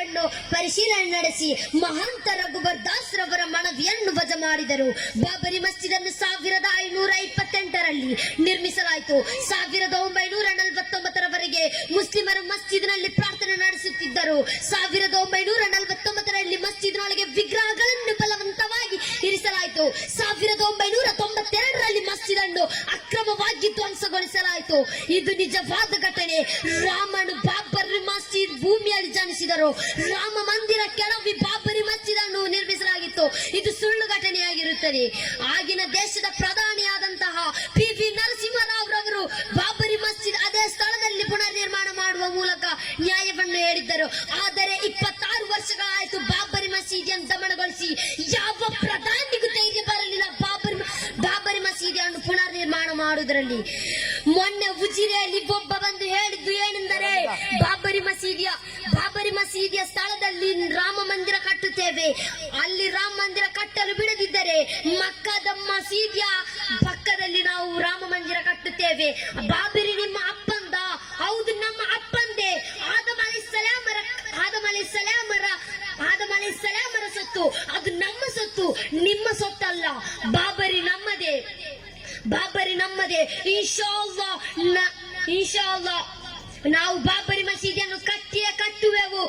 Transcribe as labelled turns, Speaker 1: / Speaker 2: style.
Speaker 1: ಸ್ಥಳವನ್ನು ಪರಿಶೀಲನೆ ನಡೆಸಿ ಮಹಾಂತ ರಘುಬರ್ ದಾಸ್ ರವರ ಮನವಿಯನ್ನು ವಜಾ ಮಾಡಿದರು. ಬಾಬರಿ ಮಸ್ಜಿದ್ ಅನ್ನು 1528ರಲ್ಲಿ ನಿರ್ಮಿಸಲಾಯಿತು. 1949ರವರೆಗೆ ಮುಸ್ಲಿಮರು ಮಸ್ಜಿದ್ನಲ್ಲಿ ಪ್ರಾರ್ಥನೆ ನಡೆಸುತ್ತಿದ್ದರು. 1949ರಲ್ಲಿ ಮಸ್ಜಿದ್ನೊಳಗೆ ವಿಗ್ರಹಗಳನ್ನು ಬಲವಂತವಾಗಿ ಇರಿಸಲಾಯಿತು. 1992ರಲ್ಲಿ ಮಸ್ಜಿದ್ ಅನ್ನು ಅಕ್ರಮವಾಗಿ ಧ್ವಂಸಗೊಳಿಸಲಾಯಿತು. ಇದು ನಿಜವಾದ ಘಟನೆ. ರಾಮನು ಬಾಬರಿ ಮಸ್ಜಿದ್ ಭೂಮಿಯಲ್ಲಿ ಜನಿಸಿದರು. ರಾಮ ಮಂದಿರ ಕೆಳಗೆ ಬಾಬರಿ ಮಸ್ಜಿದ್ ಅನ್ನು ನಿರ್ಮಿಸಲಾಗಿತ್ತು. ಇದು ಸುಳ್ಳು ಘಟನೆಯಾಗಿರುತ್ತದೆ. ಆಗಿನ ದೇಶದ ಪ್ರಧಾನಿಯಾದಂತಹ PV ನರಸಿಂಹರಾವ್ ರವರು ಬಾಬರಿ ಮಸ್ಜಿದ್ ಅದೇ ಸ್ಥಳದಲ್ಲಿ ಪುನರ್ ನಿರ್ಮಾಣ ಮಾಡುವ ಮೂಲಕ ನ್ಯಾಯವನ್ನು ಹೇಳಿದ್ದರು. ಆದರೆ 26 ವರ್ಷಗಳಾಯಿತು ಬಾಬರಿ ಮಸೀದಿಯನ್ನು ದಮನಗೊಳಿಸಿ. ಯಾವ ಪ್ರಧಾನಿಗೂ ಧೈರ್ಯ ಬರಲಿಲ್ಲ ಬಾಬರಿ ಮಸೀದಿಯನ್ನು ಪುನರ್ ನಿರ್ಮಾಣ ಮಾಡುವುದರಲ್ಲಿ. ಮೊನ್ನೆ ಉಜಿರೆಯಲ್ಲಿ ಒಬ್ಬ ಬಂದು ಹೇಳಿದ್ದು ಏನೆಂದರೆ, ಬಾಬರಿ ಮಸೀದಿಯ ಸ್ಥಳದಲ್ಲಿ ರಾಮ ಮಂದಿರ ಕಟ್ಟುತ್ತೇವೆ, ಅಲ್ಲಿ ರಾಮ ಮಂದಿರ ಕಟ್ಟಲು ಬಿಡದಿದ್ದರೆ ಮಕ್ಕದ ಮಸೀದಿಯ ಪಕ್ಕದಲ್ಲಿ ನಾವು ರಾಮ ಮಂದಿರ ಕಟ್ಟುತ್ತೇವೆ. ಬಾಬರಿ ನಿಮ್ಮ ಅಪ್ಪಂದ? ಹೌದು, ನಮ್ಮ ಅಪ್ಪಂದೇ. ಆದಮ್ ಅಲೈಹಿಸ್ಸಲಾಮರ ಸೊತ್ತು, ಅದು ನಮ್ಮ ಸೊತ್ತು, ನಿಮ್ಮ ಸೊತ್ತಲ್ಲ. ಬಾಬರಿ ನಮ್ಮದೇ. ಇನ್ಶಾ ಅಲ್ಲಾಹ್ ನಾವು ಬಾಬರಿ ಮಸೀದಿಯನ್ನು ಕಟ್ಟುವೆವು.